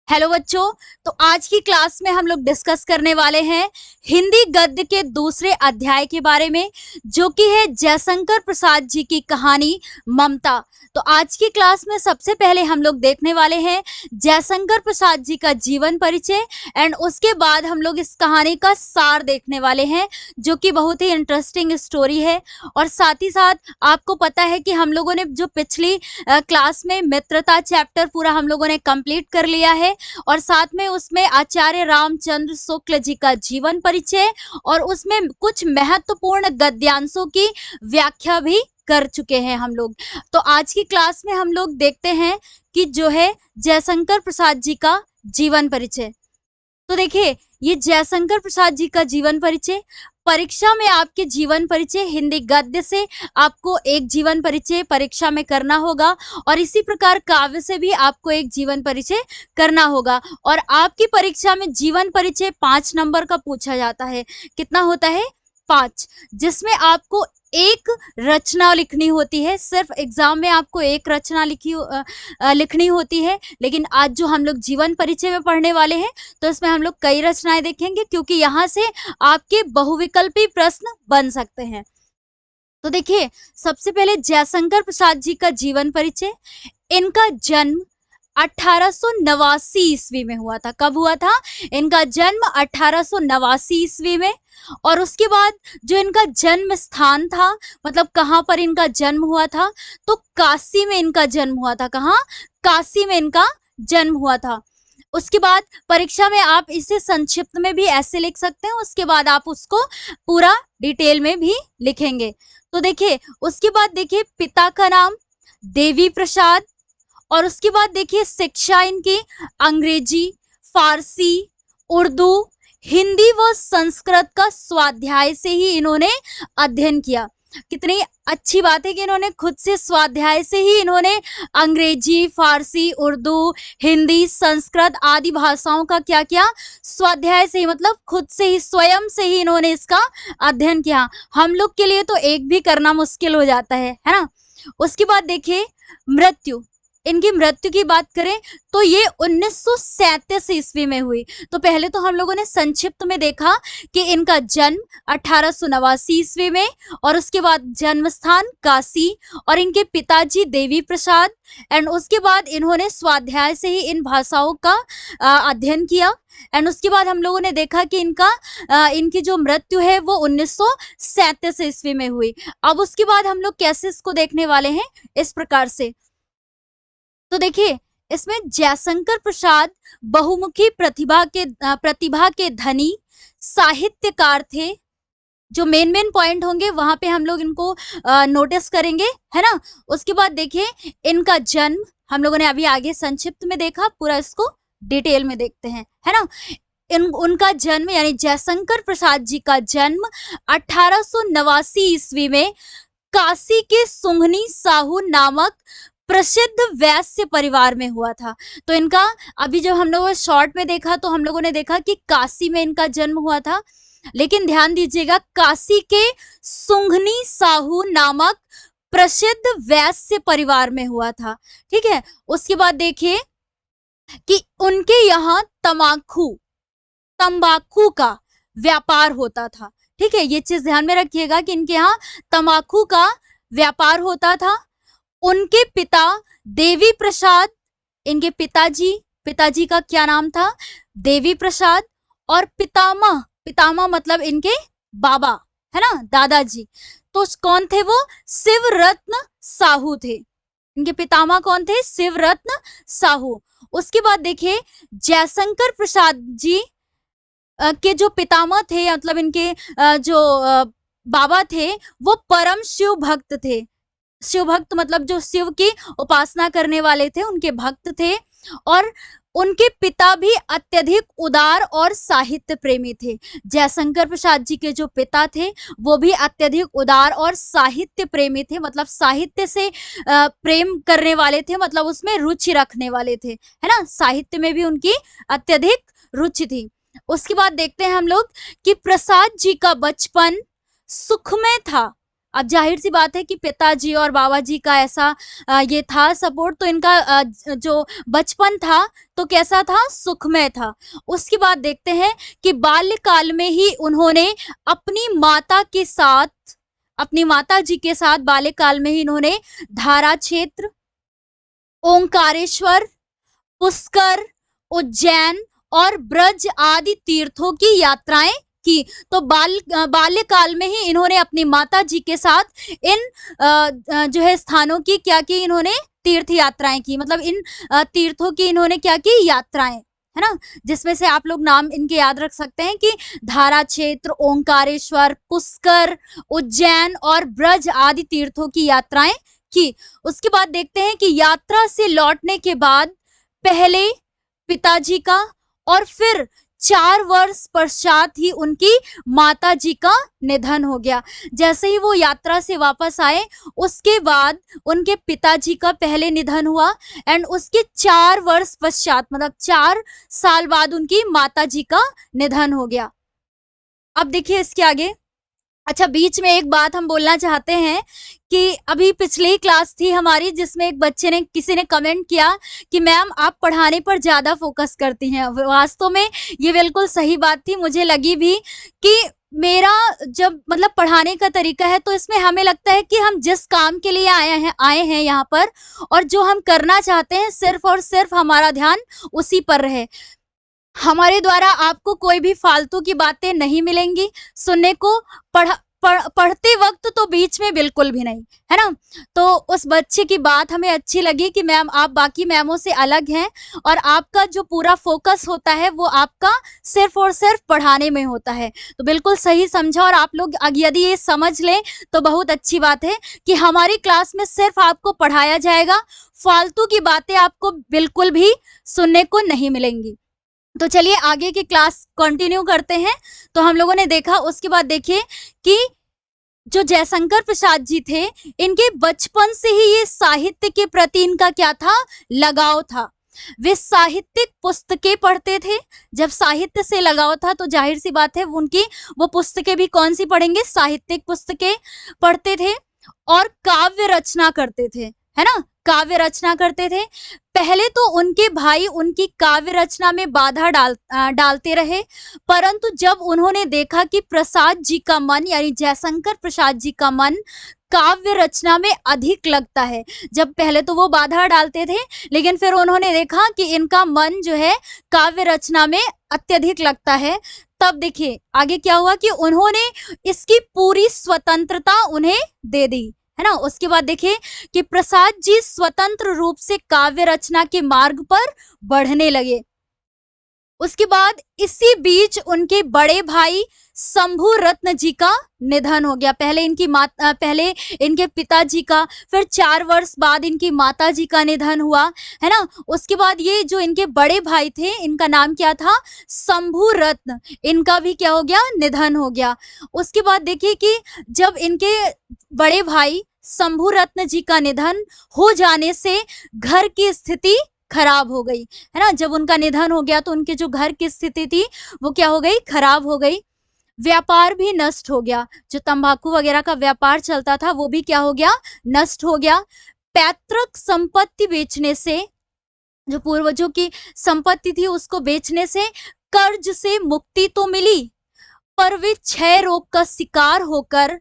Hello बच्चों। तो आज की क्लास में हम लोग डिस्कस करने वाले हैं हिंदी गद्य के दूसरे अध्याय के बारे में, जो कि है जयशंकर प्रसाद जी की कहानी ममता। तो आज की क्लास में सबसे पहले हम लोग देखने वाले हैं जयशंकर प्रसाद जी का जीवन परिचय, एंड उसके बाद हम लोग इस कहानी का सार देखने वाले हैं, जो कि बहुत ही इंटरेस्टिंग स्टोरी है। और साथ ही साथ आपको पता है कि हम लोगों ने जो पिछली क्लास में मित्रता चैप्टर पूरा हम लोगों ने कंप्लीट कर लिया है, और साथ में उसमें आचार्य रामचंद्र शुक्ल जी का जीवन परिचय और उसमें कुछ महत्वपूर्ण गद्यांशों की व्याख्या भी कर चुके हैं हम लोग। तो आज की क्लास में हम लोग देखते हैं कि जो है जयशंकर प्रसाद जी का जीवन परिचय। तो देखिए, ये जयशंकर प्रसाद जी का जीवन परिचय, परीक्षा में आपके जीवन परिचय हिंदी गद्य से आपको एक जीवन परिचय परीक्षा में करना होगा, और इसी प्रकार काव्य से भी आपको एक जीवन परिचय करना होगा। और आपकी परीक्षा में जीवन परिचय 5 नंबर का पूछा जाता है। कितना होता है? 5, जिसमें आपको एक रचना लिखनी होती है। सिर्फ एग्जाम में आपको एक रचना लिखनी होती है, लेकिन आज जो हम लोग जीवन परिचय में पढ़ने वाले हैं तो इसमें हम लोग कई रचनाएं देखेंगे, क्योंकि यहाँ से आपके बहुविकल्पी प्रश्न बन सकते हैं। तो देखिए, सबसे पहले जयशंकर प्रसाद जी का जीवन परिचय। इनका जन्म 1889 ईस्वी में हुआ था। कब हुआ था? इनका जन्म 1889 ईस्वी में। और उसके बाद जो इनका जन्म स्थान था, मतलब कहाँ पर इनका जन्म हुआ था, तो काशी में इनका जन्म हुआ था। कहाँ? काशी में इनका जन्म हुआ था। उसके बाद परीक्षा में आप इसे संक्षिप्त में भी ऐसे लिख सकते हैं, उसके बाद आप उसको पूरा डिटेल में भी लिखेंगे। तो देखिए, उसके बाद देखिए पिता का नाम देवी प्रसाद, और उसके बाद देखिए शिक्षा इनकी अंग्रेजी, फारसी, उर्दू, हिंदी व संस्कृत का स्वाध्याय से ही इन्होंने अध्ययन किया। कितनी अच्छी बात है कि इन्होंने खुद से स्वाध्याय से ही इन्होंने अंग्रेजी, फारसी, उर्दू, हिंदी, संस्कृत आदि भाषाओं का क्या किया? स्वाध्याय से ही, मतलब खुद से ही, स्वयं से ही इन्होंने इसका अध्ययन किया। हम लोग के लिए तो एक भी करना मुश्किल हो जाता है ना। उसके बाद देखिए मृत्यु। इनकी मृत्यु की बात करें तो ये 1937 ईस्वी में हुई। तो पहले तो हम लोगों ने संक्षिप्त में देखा कि इनका जन्म 1889 ईस्वी में, और उसके बाद जन्म स्थान काशी, और इनके पिताजी देवी प्रसाद, एंड उसके बाद इन्होंने स्वाध्याय से ही इन भाषाओं का अध्ययन किया। एंड उसके बाद हम लोगों ने देखा कि इनकी जो मृत्यु है वो 1937 ईस्वी में हुई। अब उसके बाद हम लोग कैसे इसको देखने वाले हैं, इस प्रकार से। तो देखिए, इसमें जयशंकर प्रसाद बहुमुखी प्रतिभा के धनी साहित्यकार थे। जो मेन पॉइंट होंगे वहां पे हम लोग इनको नोटिस करेंगे, है ना। उसके बाद देखिए इनका जन्म हम लोगों ने अभी आगे संक्षिप्त में देखा, पूरा इसको डिटेल में देखते हैं, है ना। उनका जन्म यानी जयशंकर प्रसाद जी का जन्म 1889 ईस्वी में काशी के सुंघनी साहू नामक प्रसिद्ध वैश्य परिवार में हुआ था। तो इनका अभी जो हम लोगों ने शॉर्ट में देखा, तो हम लोगों ने देखा कि काशी में इनका जन्म हुआ था, लेकिन ध्यान दीजिएगा काशी के सुंघनी साहू नामक प्रसिद्ध वैश्य परिवार में हुआ था। ठीक है। उसके बाद देखिए कि उनके यहाँ तंबाकू का व्यापार होता था। ठीक है, ये चीज ध्यान में रखिएगा कि इनके यहाँ तंबाकू का व्यापार होता था। उनके पिता देवी प्रसाद, इनके पिताजी का क्या नाम था? देवी प्रसाद। और पितामह मतलब इनके बाबा, है ना, दादाजी। तो कौन थे वो? शिवरत्न साहू थे। इनके पितामह कौन थे? शिवरत्न साहू। उसके बाद देखिए जयशंकर प्रसाद जी के जो पितामह थे, मतलब इनके जो बाबा थे, वो परम शिव भक्त थे। शिव भक्त मतलब जो शिव की उपासना करने वाले थे, उनके भक्त थे। और उनके पिता भी अत्यधिक उदार और साहित्य प्रेमी थे। जयशंकर प्रसाद जी के जो पिता थे वो भी अत्यधिक उदार और साहित्य प्रेमी थे, मतलब साहित्य से प्रेम करने वाले थे, मतलब उसमें रुचि रखने वाले थे, है ना। साहित्य में भी उनकी अत्यधिक रुचि थी। उसके बाद देखते हैं हम लोग कि प्रसाद जी का बचपन सुखमय था। अब जाहिर सी बात है कि पिताजी और बाबा जी का ऐसा ये था सपोर्ट, तो इनका जो बचपन था तो कैसा था, सुखमय था। उसके बाद देखते हैं कि बाल्यकाल में ही उन्होंने अपनी माता के साथ, अपनी माता जी के साथ बाल्यकाल में ही इन्होंने धारा क्षेत्र, ओंकारेश्वर, पुष्कर, उज्जैन और ब्रज आदि तीर्थों की यात्राएं की। तो बाल्यकाल में ही इन्होंने अपनी माता जी के साथ इन जो है स्थानों की क्या की, इन्होंने तीर्थ यात्राएं की। मतलब इन तीर्थों की इन्होंने क्या की, यात्राएं, है ना, जिसमें से आप लोग नाम इनके याद रख सकते हैं कि धारा क्षेत्र, ओंकारेश्वर, पुष्कर, उज्जैन और ब्रज आदि तीर्थों की यात्राएं की। उसके बाद देखते हैं कि यात्रा से लौटने के बाद पहले पिताजी का और फिर 4 वर्ष पश्चात ही उनकी माता जी का निधन हो गया। जैसे ही वो यात्रा से वापस आए उसके बाद उनके पिताजी का पहले निधन हुआ एंड उसके 4 वर्ष पश्चात, मतलब 4 साल बाद उनकी माता जी का निधन हो गया। अब देखिए इसके आगे, अच्छा बीच में एक बात हम बोलना चाहते हैं कि अभी पिछली क्लास थी हमारी जिसमें एक बच्चे ने, किसी ने कमेंट किया कि मैम आप पढ़ाने पर ज़्यादा फोकस करती हैं। वास्तव में ये बिल्कुल सही बात थी, मुझे लगी भी कि मेरा जब मतलब पढ़ाने का तरीका है तो इसमें हमें लगता है कि हम जिस काम के लिए आए हैं यहाँ पर, और जो हम करना चाहते हैं सिर्फ और सिर्फ हमारा ध्यान उसी पर रहे। हमारे द्वारा आपको कोई भी फालतू की बातें नहीं मिलेंगी सुनने को, पढ़ते वक्त तो बीच में बिल्कुल भी नहीं, है ना। तो उस बच्चे की बात हमें अच्छी लगी कि मैम आप बाकी मैमों से अलग हैं और आपका जो पूरा फोकस होता है वो आपका सिर्फ और सिर्फ पढ़ाने में होता है। तो बिल्कुल सही समझा, और आप लोग यदि ये समझ लें तो बहुत अच्छी बात है कि हमारी क्लास में सिर्फ आपको पढ़ाया जाएगा, फालतू की बातें आपको बिल्कुल भी सुनने को नहीं मिलेंगी। तो चलिए आगे की क्लास कंटिन्यू करते हैं। तो हम लोगों ने देखा, उसके बाद देखिए कि जो जयशंकर प्रसाद जी थे, इनके बचपन से ही ये साहित्य के प्रति इनका क्या था, लगाव था। वे साहित्यिक पुस्तकें पढ़ते थे। जब साहित्य से लगाव था तो जाहिर सी बात है उनकी वो पुस्तकें भी कौन सी पढ़ेंगे, साहित्यिक पुस्तकें पढ़ते थे और काव्य रचना करते थे, है ना, काव्य रचना करते थे। पहले तो उनके भाई उनकी काव्य रचना में बाधा डालते रहे, परंतु जब उन्होंने देखा कि प्रसाद जी का मन, यानी जयशंकर प्रसाद जी का मन काव्य रचना में अधिक लगता है, जब पहले तो वो बाधा डालते थे लेकिन फिर उन्होंने देखा कि इनका मन जो है काव्य रचना में अत्यधिक लगता है, तब देखिए आगे क्या हुआ कि उन्होंने इसकी पूरी स्वतंत्रता उन्हें दे दी, है ना। उसके बाद देखिए कि प्रसाद जी स्वतंत्र रूप से काव्य रचना के मार्ग पर बढ़ने लगे। उसके बाद इसी बीच उनके बड़े भाई शंभु रत्न जी का निधन हो गया। पहले इनके पिताजी का, फिर 4 वर्ष बाद इनकी माता जी का निधन हुआ, है ना। उसके बाद ये जो इनके बड़े भाई थे, इनका नाम क्या था, शंभु रत्न, इनका भी क्या हो गया, निधन हो गया। उसके बाद देखिए कि जब इनके बड़े भाई शंभु रत्न जी का निधन हो जाने से घर की स्थिति खराब हो गई, है ना। जब उनका निधन हो गया तो उनके जो घर की स्थिति थी वो क्या हो गई, खराब हो गई। व्यापार भी नष्ट हो गया, जो तंबाकू वगैरह का व्यापार चलता था वो भी क्या हो गया, नष्ट हो गया। पैतृक संपत्ति बेचने से, जो पूर्वजों की संपत्ति थी उसको बेचने से कर्ज से मुक्ति तो मिली, पर वे क्षय रोग का शिकार होकर,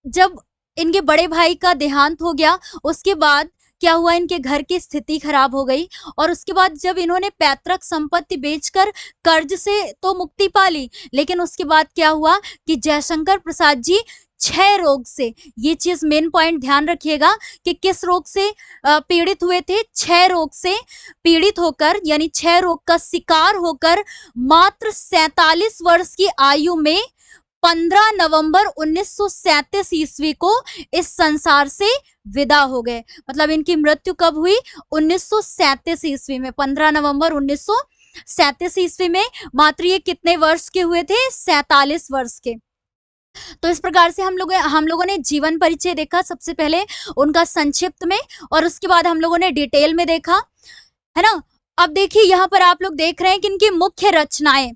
जब इनके बड़े भाई का देहांत हो गया उसके बाद क्या हुआ, इनके घर की स्थिति खराब हो गई। और उसके बाद जब इन्होंने पैतृक संपत्ति बेचकर कर्ज से तो मुक्ति पा ली, लेकिन उसके बाद क्या हुआ कि जयशंकर प्रसाद जी क्षय रोग से, ये चीज मेन पॉइंट ध्यान रखिएगा कि किस रोग से पीड़ित हुए थे, क्षय रोग से पीड़ित होकर, यानी क्षय रोग का शिकार होकर मात्र 47 वर्ष की आयु में 15 नवंबर 1937 ईस्वी को इस संसार से विदा हो गए। मतलब इनकी मृत्यु कब हुई, 1937 ईस्वी में, 15 नवंबर 1937 ईस्वी में। मात्र ये कितने वर्ष के हुए थे, 47 वर्ष के। तो इस प्रकार से हम लोगों ने जीवन परिचय देखा, सबसे पहले उनका संक्षिप्त में, और उसके बाद हम लोगों ने डिटेल में देखा, है ना। अब देखिए यहाँ पर आप लोग देख रहे हैं कि इनकी मुख्य रचनाएं,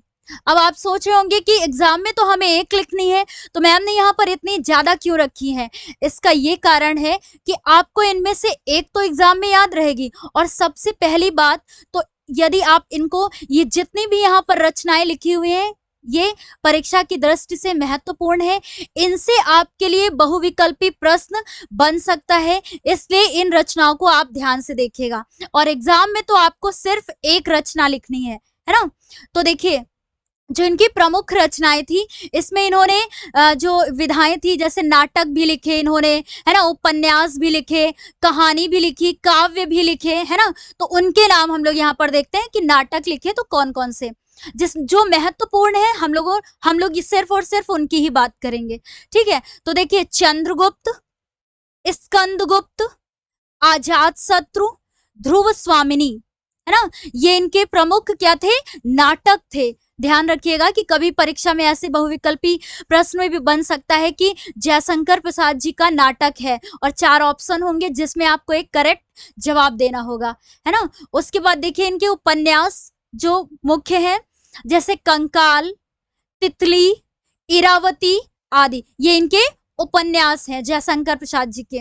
अब आप सोच रहे होंगे कि एग्जाम में तो हमें एक लिखनी है, तो मैम ने यहाँ पर इतनी ज्यादा क्यों रखी है? इसका ये कारण है कि आपको इनमें से एक तो एग्जाम में याद रहेगी, और सबसे पहली बात तो यदि आप इनको, ये जितनी भी यहाँ पर रचनाएं लिखी हुई हैं, ये परीक्षा की दृष्टि से महत्वपूर्ण है। इनसे आपके लिए बहुविकल्पी प्रश्न बन सकता है, इसलिए इन रचनाओं को आप ध्यान से देखिएगा। और एग्जाम में तो आपको सिर्फ एक रचना लिखनी है ना? तो देखिए, जो इनकी प्रमुख रचनाएं थी, इसमें इन्होंने जो विधाएं थी, जैसे नाटक भी लिखे इन्होंने, है ना, उपन्यास भी लिखे, कहानी भी लिखी, काव्य भी लिखे, है ना। तो उनके नाम हम लोग यहाँ पर देखते हैं कि नाटक लिखे तो कौन कौन से, जिस जो महत्वपूर्ण है हम लोग ये सिर्फ और सिर्फ उनकी ही बात करेंगे, ठीक है। तो देखिए, चंद्रगुप्त, स्कंदगुप्त, आजात शत्रु, ध्रुव स्वामिनी, है ना, ये इनके प्रमुख क्या थे? नाटक थे। ध्यान रखिएगा कि कभी परीक्षा में ऐसे बहुविकल्पी प्रश्न में भी बन सकता है कि जयशंकर प्रसाद जी का नाटक है, और 4 ऑप्शन होंगे जिसमें आपको एक करेक्ट जवाब देना होगा, है ना। उसके बाद देखिए, इनके उपन्यास जो मुख्य है, जैसे कंकाल, तितली, इरावती आदि, ये इनके उपन्यास हैं जयशंकर प्रसाद जी के।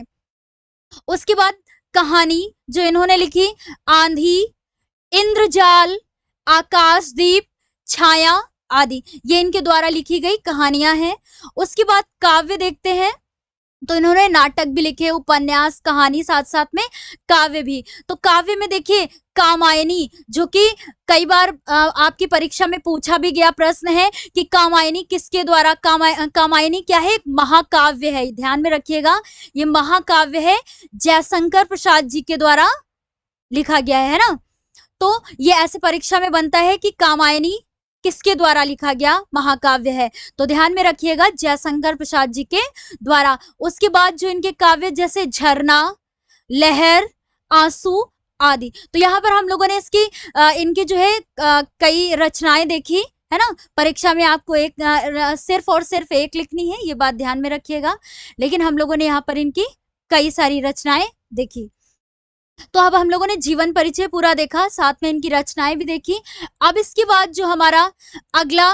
उसके बाद कहानी जो इन्होंने लिखी, आंधी, इंद्रजाल, आकाशदीप, छाया आदि, ये इनके द्वारा लिखी गई कहानियां हैं। उसके बाद काव्य देखते हैं, तो इन्होंने नाटक भी लिखे, उपन्यास, कहानी, साथ साथ में काव्य भी। तो काव्य में देखिए, कामायनी, जो कि कई बार आपकी परीक्षा में पूछा भी गया प्रश्न है कि कामायनी किसके द्वारा, कामायनी क्या है? एक महाकाव्य है, ध्यान में रखिएगा, ये महाकाव्य है, जयशंकर प्रसाद जी के द्वारा लिखा गया है ना। तो ये ऐसे परीक्षा में बनता है कि कामायनी किसके द्वारा लिखा गया महाकाव्य है, तो ध्यान में रखिएगा, जयशंकर प्रसाद जी के द्वारा। उसके बाद जो इनके काव्य, जैसे झरना, लहर, आंसू आदि, तो यहाँ पर हम लोगों ने इसकी इनकी जो है कई रचनाएं देखी, है ना। परीक्षा में आपको एक सिर्फ और सिर्फ एक लिखनी है, ये बात ध्यान में रखिएगा, लेकिन हम लोगों ने यहाँ पर इनकी कई सारी रचनाएं देखी। तो अब हम लोगों ने जीवन परिचय पूरा देखा, साथ में इनकी रचनाएं भी देखी। अब इसके बाद जो हमारा अगला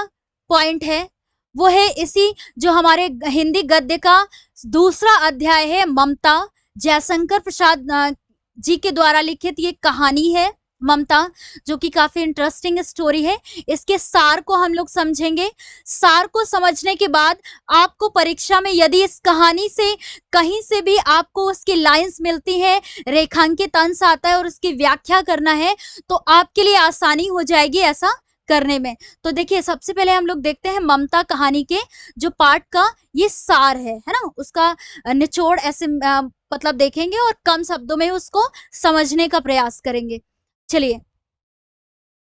पॉइंट है, वो है इसी जो हमारे हिंदी गद्य का दूसरा अध्याय है, ममता। जयशंकर प्रसाद जी के द्वारा लिखित ये कहानी है ममता, जो कि काफी इंटरेस्टिंग स्टोरी है। इसके सार को हम लोग समझेंगे। सार को समझने के बाद आपको परीक्षा में यदि इस कहानी से कहीं से भी आपको उसकी लाइंस मिलती है, रेखांकित अंश आता है और उसकी व्याख्या करना है, तो आपके लिए आसानी हो जाएगी ऐसा करने में। तो देखिए, सबसे पहले हम लोग देखते हैं ममता कहानी के जो पार्ट का ये सार है ना, उसका निचोड़ ऐसे मतलब देखेंगे और कम शब्दों में उसको समझने का प्रयास करेंगे। चलिए,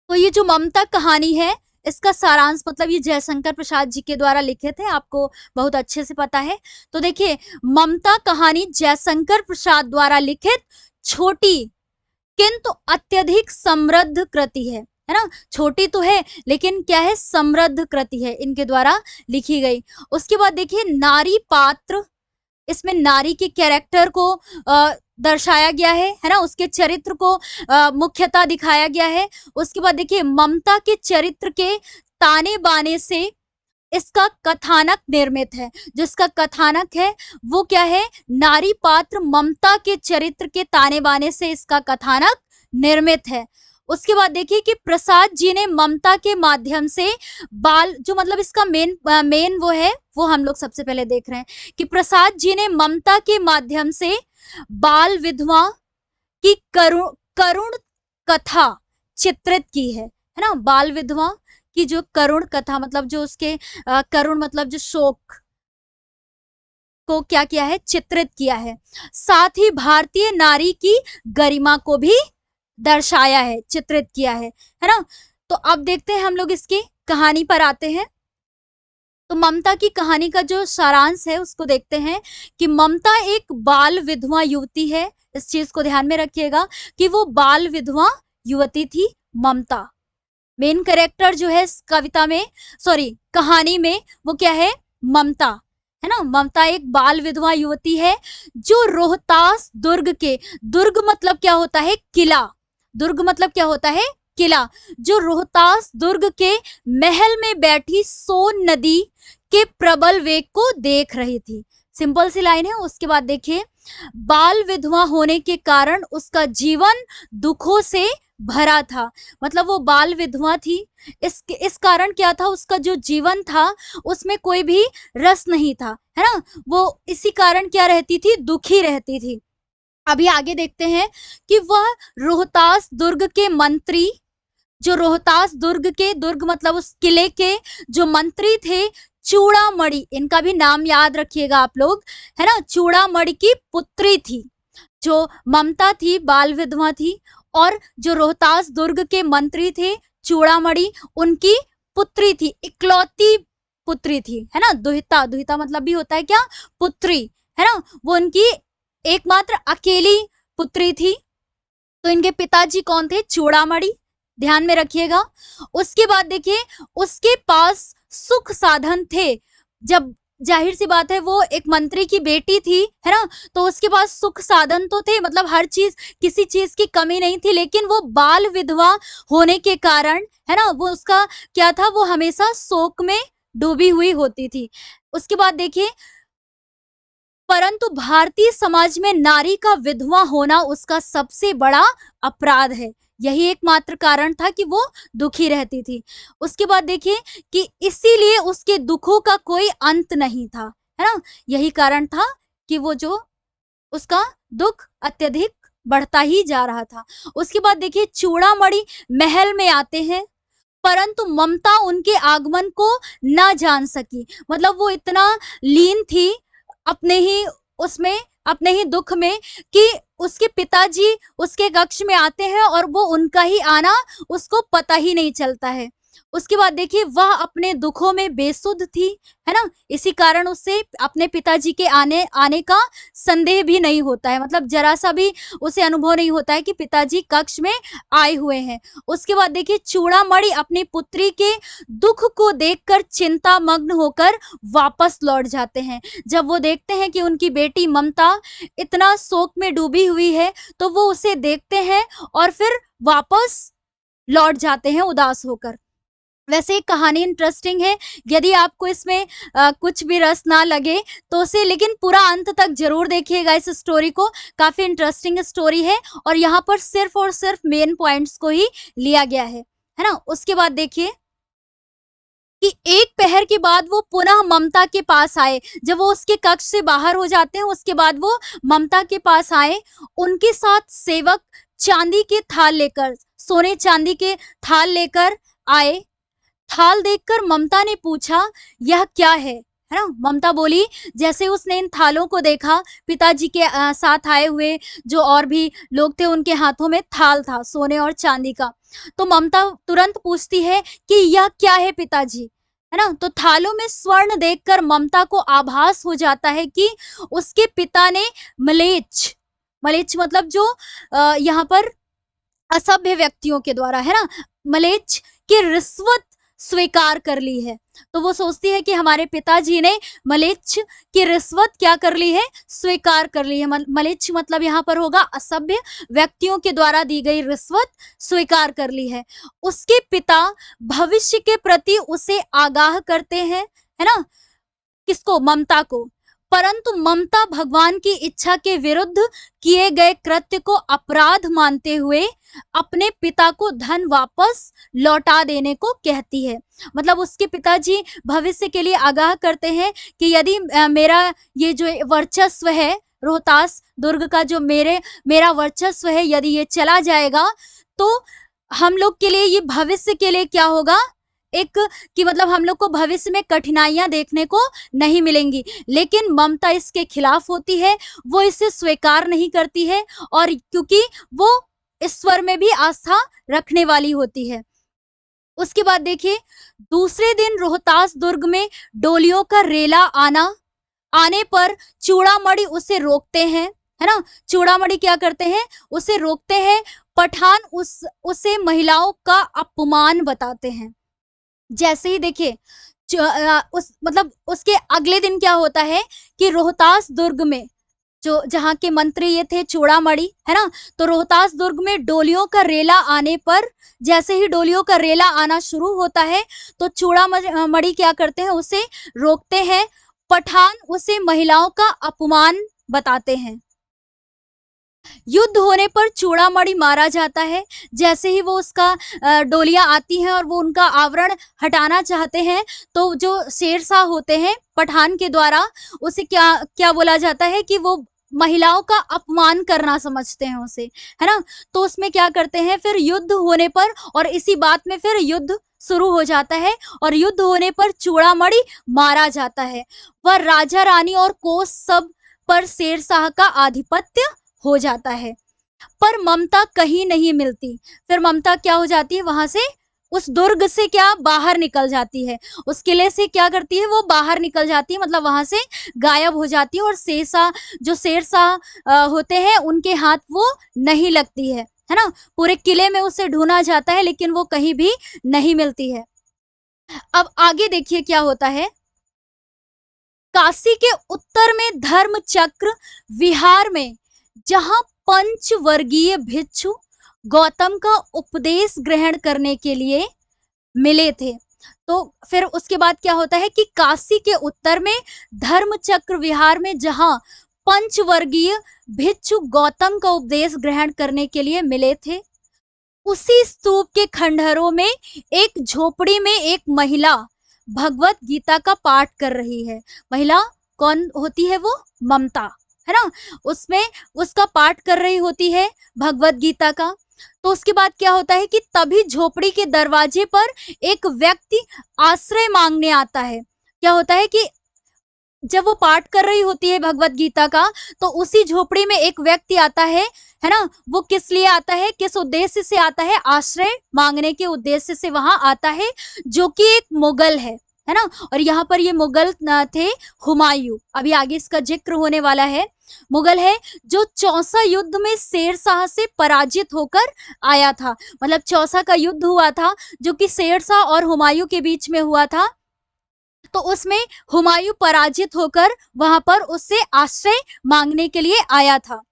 तो ये जो ममता कहानी है, इसका सारांश मतलब ये जयशंकर प्रसाद जी के द्वारा लिखे थे, आपको बहुत अच्छे से पता है। तो देखिए, ममता कहानी जयशंकर प्रसाद द्वारा लिखित छोटी किंतु अत्यधिक समृद्ध कृति है ना। छोटी तो है लेकिन क्या है, समृद्ध कृति है, इनके द्वारा लिखी गई। उसके बाद देखिए, नारी पात्र, इसमें नारी के कैरेक्टर को दर्शाया गया है ना, उसके चरित्र को मुख्यतः दिखाया गया है। उसके बाद देखिए, ममता के चरित्र के ताने बाने से इसका कथानक निर्मित है। जिसका कथानक है वो क्या है, नारी पात्र ममता के चरित्र के ताने बाने से इसका कथानक निर्मित है। उसके बाद देखिए कि प्रसाद जी ने ममता के माध्यम से बाल, जो मतलब इसका मेन वो है, वो हम लोग सबसे पहले देख रहे हैं कि प्रसाद जी ने ममता के माध्यम से बाल विधवा की करुण कथा चित्रित की है ना। बाल विधवा की जो करुण कथा, मतलब जो उसके करुण मतलब जो शोक को क्या किया है, चित्रित किया है। साथ ही भारतीय नारी की गरिमा को भी दर्शाया है, चित्रित किया है ना। तो अब देखते हैं हम लोग इसकी कहानी पर आते हैं। तो ममता की कहानी का जो सारांश है उसको देखते हैं कि ममता एक बाल विधवा युवती है। इस चीज को ध्यान में रखिएगा कि वो बाल विधवा युवती थी ममता। मेन कैरेक्टर जो है कविता में, सॉरी कहानी में, वो क्या है, ममता है ना। ममता एक बाल विधवा युवती है जो रोहतास दुर्ग के, दुर्ग मतलब क्या होता है, किला, दुर्ग मतलब क्या होता है, किला जो रोहतास दुर्ग के महल में बैठी सोन नदी के प्रबल वेग को देख रही थी। सिंपल सी लाइन है। उसके बाद देखिए, बाल विधवा होने के कारण उसका जीवन दुखों से भरा था। मतलब वो बाल विधवा थी, इस कारण क्या था, उसका जो जीवन था उसमें कोई भी रस नहीं था, है ना। वो इसी कारण क्या रहती थी, दुखी रहती थी। अभी आगे देखते हैं कि वह रोहतास दुर्ग के मंत्री, जो रोहतास दुर्ग के, दुर्ग मतलब उस किले के जो मंत्री थे, चूड़ामणि, इनका भी नाम याद रखिएगा आप लोग, है ना। चूड़ामणि की पुत्री थी। जो ममता थी बाल विधवा थी, और जो रोहतास दुर्ग के मंत्री थे चूड़ामणि, उनकी पुत्री थी, इकलौती पुत्री थी, है ना। दुहिता, दुहिता मतलब भी होता है क्या, पुत्री, है ना। वो उनकी एकमात्र अकेली पुत्री थी। तो इनके पिताजी कौन थे, चूड़ामणि, ध्यान में रखिएगा। उसके बाद देखिए, उसके पास सुख साधन थे। जब जाहिर सी बात है वो एक मंत्री की बेटी थी, है ना, तो उसके पास सुख साधन तो थे, मतलब हर चीज, किसी चीज की कमी नहीं थी, लेकिन वो बाल विधवा होने के कारण, है ना, वो उसका क्या था, वो हमेशा शोक में डूबी हुई होती थी। उसके बाद देखिए, परंतु भारतीय समाज में नारी का विधवा होना उसका सबसे बड़ा अपराध है। यही एकमात्र कारण था कि वो दुखी रहती थी। उसके बाद देखिए कि इसीलिए उसके दुखों का कोई अंत नहीं था, है ना। यही कारण था कि वो जो उसका दुख अत्यधिक बढ़ता ही जा रहा था। उसके बाद देखिए, चूड़ामणि महल में आते हैं, परंतु ममता उनके आगमन को न जान सकी। मतलब वो इतना लीन थी अपने ही उसमें, अपने ही दुख में, कि उसके पिताजी उसके कक्ष में आते हैं और वो उनका ही आना उसको पता ही नहीं चलता है। उसके बाद देखिए, वह अपने दुखों में बेसुध थी, है ना। इसी कारण उससे अपने पिताजी के आने का संदेह भी नहीं होता है, मतलब जरा सा भी उसे अनुभव नहीं होता है कि पिताजी कक्ष में आए हुए हैं। उसके बाद देखिए, चूड़ामणि अपनी पुत्री के दुख को देखकर चिंतामग्न होकर वापस लौट जाते हैं। जब वो देखते हैं कि उनकी बेटी ममता इतना शोक में डूबी हुई है, तो वो उसे देखते हैं और फिर वापस लौट जाते हैं उदास होकर। वैसे ये कहानी इंटरेस्टिंग है। यदि आपको इसमें कुछ भी रस ना लगे तो उसे, लेकिन पूरा अंत तक जरूर देखिएगा इस स्टोरी को। काफी इंटरेस्टिंग स्टोरी है और यहाँ पर सिर्फ और सिर्फ मेन पॉइंट्स को ही लिया गया है ना। उसके बाद देखिए कि एक पहर के बाद वो पुनः ममता के पास आए। जब वो उसके कक्ष से बाहर हो जाते हैं, उसके बाद वो ममता के पास आए। उनके साथ सेवक चांदी के थाल लेकर, सोने चांदी के थाल लेकर आए। थाल देखकर ममता ने पूछा, यह क्या है ना। ममता बोली, जैसे उसने इन थालों को देखा, पिताजी के साथ आए हुए जो और भी लोग थे उनके हाथों में थाल था सोने और चांदी का। तो ममता तुरंत पूछती है कि यह क्या है पिताजी, है ना। तो थालों में स्वर्ण देखकर ममता को आभास हो जाता है कि उसके पिता ने मलेच्छ, मलेच्छ मतलब जो यहाँ पर असभ्य व्यक्तियों के द्वारा, है ना, मलेच्छ की रिश्वत स्वीकार कर ली है। तो वो सोचती है कि हमारे पिताजी ने मलेच्छ की रिश्वत क्या कर ली है, स्वीकार कर ली है। मलेच्छ मतलब यहाँ पर होगा असभ्य व्यक्तियों के द्वारा दी गई रिश्वत स्वीकार कर ली है। उसके पिता भविष्य के प्रति उसे आगाह करते हैं, है ना, किसको, ममता को। परंतु ममता भगवान की इच्छा के विरुद्ध किए गए कृत्य को अपराध मानते हुए अपने पिता को धन वापस लौटा देने को कहती है। मतलब उसके पिताजी भविष्य के लिए आगाह करते हैं कि यदि मेरा ये जो वर्चस्व है, रोहतास दुर्ग का जो मेरा वर्चस्व है, यदि ये चला जाएगा तो हम लोग के लिए, ये भविष्य के लिए क्या होगा, एक कि मतलब हम लोग को भविष्य में कठिनाइयां देखने को नहीं मिलेंगी। लेकिन ममता इसके खिलाफ होती है, वो इसे स्वीकार नहीं करती है, और क्योंकि वो ईश्वर में भी आस्था रखने वाली होती है। उसके बाद देखिए, दूसरे दिन रोहतास दुर्ग में डोलियों का रेला आने पर चूड़ामणि उसे रोकते हैं, है ना। चूड़ामणि क्या करते हैं, उसे रोकते हैं। पठान उसे महिलाओं का अपमान बताते हैं। जैसे ही देखिए मतलब उसके अगले दिन क्या होता है कि रोहतास दुर्ग में जो जहाँ के मंत्री ये थे चूड़ामणि, है ना? तो रोहतास दुर्ग में डोलियों का रेला आने पर, जैसे ही डोलियों का रेला आना शुरू होता है तो चूड़ामणि क्या करते हैं, उसे रोकते हैं। पठान उसे महिलाओं का अपमान बताते हैं। युद्ध होने पर चूड़ामणि मारा जाता है। जैसे ही वो उसका डोलियां आती हैं और वो उनका आवरण हटाना चाहते हैं, तो जो शेरशाह होते हैं पठान के द्वारा, उसे क्या क्या बोला जाता है कि वो महिलाओं का अपमान करना समझते हैं उसे, है ना? तो उसमें क्या करते हैं, फिर युद्ध होने पर, और इसी बात में फिर युद्ध शुरू हो जाता है और युद्ध होने पर चूड़ामणि मारा जाता है। वह राजा रानी और कोस सब पर शेरशाह का आधिपत्य हो जाता है। पर ममता कहीं नहीं मिलती। फिर ममता क्या हो जाती है, वहां से उस दुर्ग से क्या बाहर निकल जाती है, उस किले से क्या करती है, वो बाहर निकल जाती है, मतलब वहां से गायब हो जाती है। और शेरशाह होते हैं उनके हाथ वो नहीं लगती है ना? पूरे किले में उसे ढूंढा जाता है लेकिन वो कहीं भी नहीं मिलती है। अब आगे देखिए क्या होता है। काशी के उत्तर में धर्म चक्र विहार में जहां पंचवर्गीय भिक्षु गौतम का उपदेश ग्रहण करने के लिए मिले थे, तो फिर उसके बाद क्या होता है कि काशी के उत्तर में धर्म चक्र विहार में जहां पंचवर्गीय भिक्षु गौतम का उपदेश ग्रहण करने के लिए मिले थे, उसी स्तूप के खंडहरों में एक झोपड़ी में एक महिला भगवत गीता का पाठ कर रही है। महिला कौन होती है, वो ममता, है ना? उसमें उसका पाठ कर रही होती है भगवत गीता का। तो उसके बाद क्या होता है कि तभी झोपड़ी के दरवाजे पर एक व्यक्ति आश्रय मांगने आता है। क्या होता है कि जब वो पाठ कर रही होती है भगवत गीता का, तो उसी झोपड़ी में एक व्यक्ति आता है ना? वो किस लिए आता है, किस उद्देश्य से आता है? आश्रय मांगने के उद्देश्य से वहां आता है, जो कि एक मुगल है ना? और यहाँ पर ये मुगल थे हुमायूं, अभी आगे इसका जिक्र होने वाला है। मुगल है जो चौसा युद्ध में शेरशाह से पराजित होकर आया था। मतलब चौसा का युद्ध हुआ था जो कि शेरशाह और हुमायूं के बीच में हुआ था, तो उसमें हुमायूं पराजित होकर वहां पर उससे आश्रय मांगने के लिए आया था।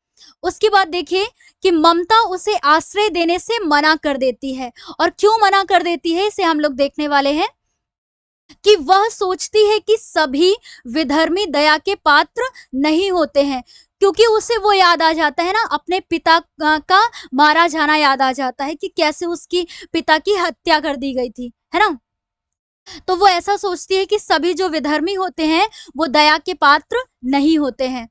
उसके बाद देखिए कि ममता उसे आश्रय देने से मना कर देती है। और क्यों मना कर देती है, इसे हम लोग देखने वाले हैं। कि वह सोचती है कि सभी विधर्मी दया के पात्र नहीं होते हैं, क्योंकि उसे वो याद आ जाता है ना, अपने पिता का मारा जाना याद आ जाता है कि कैसे उसकी पिता की हत्या कर दी गई थी, है ना? तो वो ऐसा सोचती है कि सभी जो विधर्मी होते हैं वो दया के पात्र नहीं होते हैं।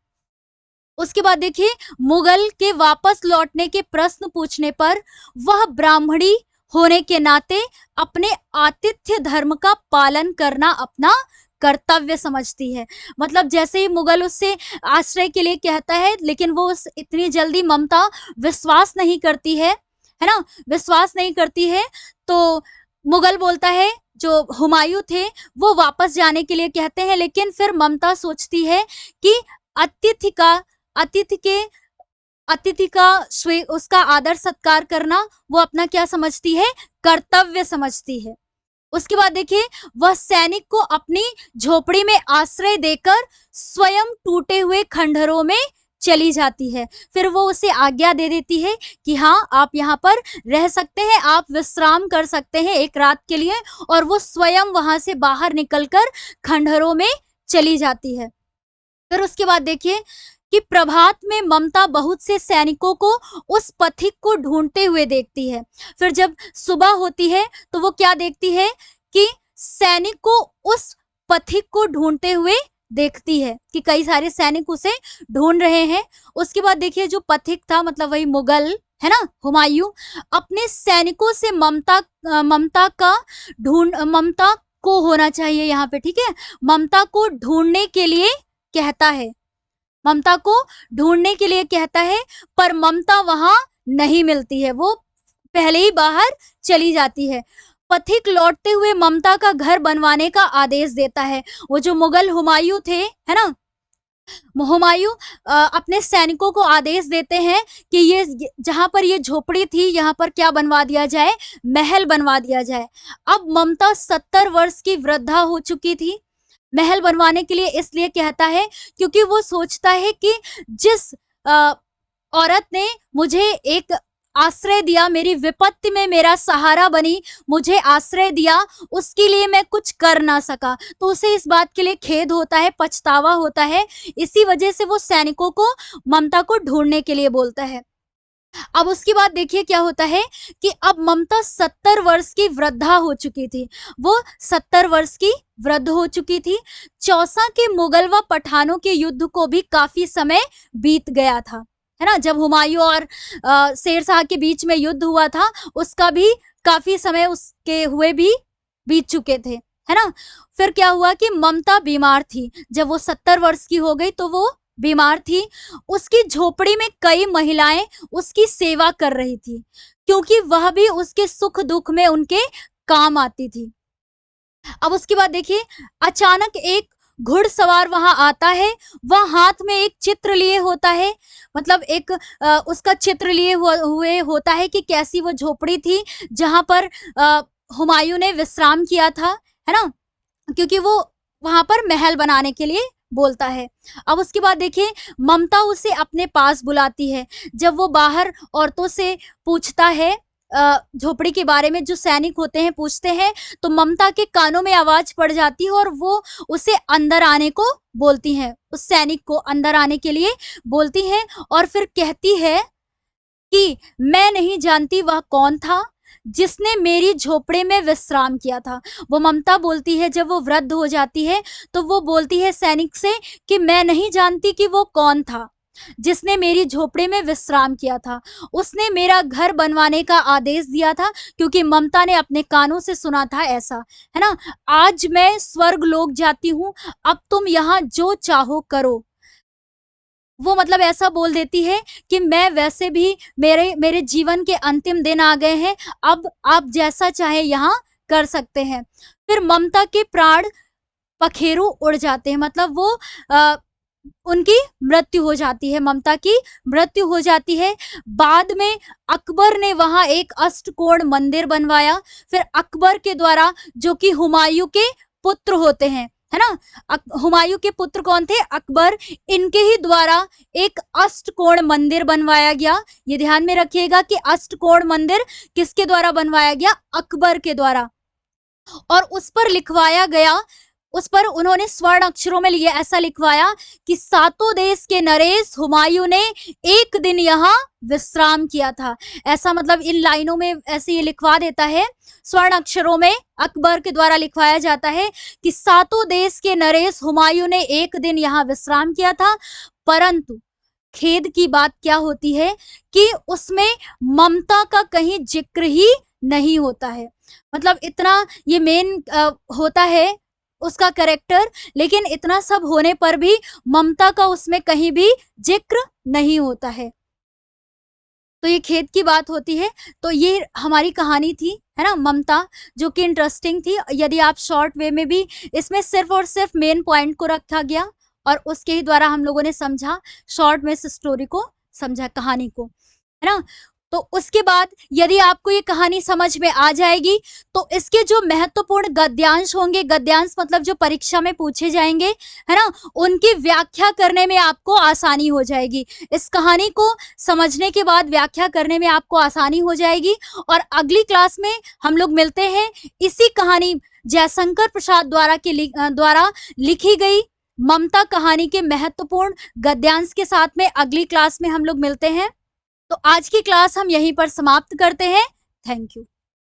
उसके बाद देखिए, मुगल के वापस लौटने के प्रश्न पूछने पर वह ब्राह्मणी होने के नाते अपने आतिथ्य धर्म का पालन करना अपना कर्तव्य समझती है। मतलब जैसे ही मुगल उससे आश्रय के लिए कहता है, लेकिन वो उस इतनी जल्दी ममता विश्वास नहीं करती है ना? विश्वास नहीं करती है। तो मुगल बोलता है, जो हुमायूं थे वो वापस जाने के लिए कहते हैं, लेकिन फिर ममता सोचती है कि अतिथि का अतिथि के अतिथि का उसका आदर सत्कार करना वो अपना क्या समझती है, कर्तव्य समझती है। उसके बाद देखिए, वह सैनिक को अपनी झोपड़ी में आश्रय देकर स्वयं टूटे हुए खंडहरों में चली जाती है। फिर वो उसे आज्ञा दे देती है कि हाँ, आप यहाँ पर रह सकते हैं, आप विश्राम कर सकते हैं एक रात के लिए, और वो स्वयं वहां से बाहर निकलकर खंडहरों में चली जाती है। फिर उसके बाद देखिए कि प्रभात में ममता बहुत से सैनिकों को उस पथिक को ढूंढते हुए देखती है। फिर जब सुबह होती है तो वो क्या देखती है कि सैनिक को उस पथिक को ढूंढते हुए देखती है कि कई सारे सैनिक उसे ढूंढ रहे हैं। उसके बाद देखिए, जो पथिक था मतलब वही मुगल, है ना, हुमायूं, अपने सैनिकों से ममता को होना चाहिए यहाँ पे, ठीक है, ममता को ढूंढने के लिए कहता है। ममता को ढूंढने के लिए कहता है, पर ममता वहां नहीं मिलती है, वो पहले ही बाहर चली जाती है। पथिक लौटते हुए ममता का घर बनवाने का आदेश देता है। वो जो मुगल हुमायूं थे, है ना, हुमायूं अपने सैनिकों को आदेश देते हैं कि ये जहां पर ये झोपड़ी थी, यहाँ पर क्या बनवा दिया जाए, महल बनवा दिया जाए। अब ममता 70 वर्ष की वृद्धा हो चुकी थी। महल बनवाने के लिए इसलिए कहता है क्योंकि वो सोचता है कि जिस औरत ने मुझे एक आश्रय दिया, मेरी विपत्ति में मेरा सहारा बनी, मुझे आश्रय दिया, उसके लिए मैं कुछ कर ना सका, तो उसे इस बात के लिए खेद होता है, पछतावा होता है। इसी वजह से वो सैनिकों को ममता को ढूंढने के लिए बोलता है। अब उसके बाद देखिए क्या होता है कि अब ममता 70 वर्ष की वृद्धा हो चुकी थी। वो 70 वर्ष की वृद्ध हो चुकी थी। चौसा के मुगल व पठानों के युद्ध को भी काफी समय बीत गया था, है ना। जब हुमायूं और शेर शाह के बीच में युद्ध हुआ था, उसका भी काफी समय उसके हुए भी बीत चुके थे, है ना। फिर क्या हुआ कि ममता बीमार थी। जब वो 70 वर्ष की हो गई तो वो बीमार थी। उसकी झोपड़ी में कई महिलाएं उसकी सेवा कर रही थी, क्योंकि वह भी उसके सुख दुख में उनके काम आती थी। अब उसके बाद देखिए, अचानक एक घुड़सवार वहां आता है। वह हाथ में एक चित्र लिए होता है, मतलब एक उसका चित्र लिए हुए होता है कि कैसी वो झोपड़ी थी जहां पर हुमायूं ने विश्राम किया था, है ना, क्योंकि वो वहां पर महल बनाने के लिए बोलता है। अब उसके बाद देखिए, ममता उसे अपने पास बुलाती है। जब वो बाहर औरतों से पूछता है, झोपड़ी के बारे में जो सैनिक होते हैं पूछते हैं, तो ममता के कानों में आवाज पड़ जाती है और वो उसे अंदर आने को बोलती है, उस सैनिक को अंदर आने के लिए बोलती है। और फिर कहती है कि मैं नहीं जानती वह कौन था जिसने मेरी झोपड़े में विश्राम किया था। वो ममता बोलती है, जब वो वृद्ध हो जाती है तो वो बोलती है सैनिक से कि मैं नहीं जानती कि वो कौन था जिसने मेरी झोपड़े में विश्राम किया था। उसने मेरा घर बनवाने का आदेश दिया था, क्योंकि ममता ने अपने कानों से सुना था ऐसा, है ना। आज मैं स्वर्ग लोक जाती हूँ, अब तुम यहाँ जो चाहो करो। वो मतलब ऐसा बोल देती है कि मैं वैसे भी मेरे मेरे जीवन के अंतिम दिन आ गए हैं, अब आप जैसा चाहे यहाँ कर सकते हैं। फिर ममता के प्राण पखेरु उड़ जाते हैं, मतलब वो उनकी मृत्यु हो जाती है, ममता की मृत्यु हो जाती है। बाद में अकबर ने वहां एक अष्टकोण मंदिर बनवाया। फिर अकबर के द्वारा, जो कि हुमायूं के पुत्र होते हैं, है ना, हुमायूं के पुत्र कौन थे? अकबर। इनके ही द्वारा एक अष्टकोण मंदिर बनवाया गया। ये ध्यान में रखिएगा कि अष्टकोण मंदिर किसके द्वारा बनवाया गया? अकबर के द्वारा। और उस पर लिखवाया गया, उस पर उन्होंने स्वर्ण अक्षरों में लिए ऐसा लिखवाया कि सातों देश के नरेश हुमायूं ने एक दिन यहाँ विश्राम किया था। ऐसा मतलब इन लाइनों में ऐसे ये लिखवा देता है, स्वर्ण अक्षरों में अकबर के द्वारा लिखवाया जाता है कि सातों देश के नरेश हुमायूं ने एक दिन यहाँ विश्राम किया था। परंतु खेद की बात क्या होती है कि उसमें ममता का कहीं जिक्र ही नहीं होता है। मतलब इतना ये मेन होता है उसका कैरेक्टर, लेकिन इतना सब होने पर भी ममता का उसमें कहीं भी जिक्र नहीं होता है, तो ये खेद की बात होती है। तो ये हमारी कहानी थी, है ना, ममता, जो कि इंटरेस्टिंग थी। यदि आप शॉर्ट वे में भी, इसमें सिर्फ और सिर्फ मेन पॉइंट को रखा गया और उसके ही द्वारा हम लोगों ने समझा, शॉर्ट में इस स्टोरी को समझा, कहानी को, है ना। तो उसके बाद यदि आपको ये कहानी समझ में आ जाएगी तो इसके जो महत्वपूर्ण गद्यांश होंगे, गद्यांश मतलब जो परीक्षा में पूछे जाएंगे, है ना, उनकी व्याख्या करने में आपको आसानी हो जाएगी। इस कहानी को समझने के बाद व्याख्या करने में आपको आसानी हो जाएगी। और अगली क्लास में हम लोग मिलते हैं इसी कहानी जयशंकर प्रसाद द्वारा लिखी गई ममता कहानी के महत्वपूर्ण गद्यांश के साथ में अगली क्लास में हम लोग मिलते हैं। तो आज की क्लास हम यहीं पर समाप्त करते हैं। Thank you.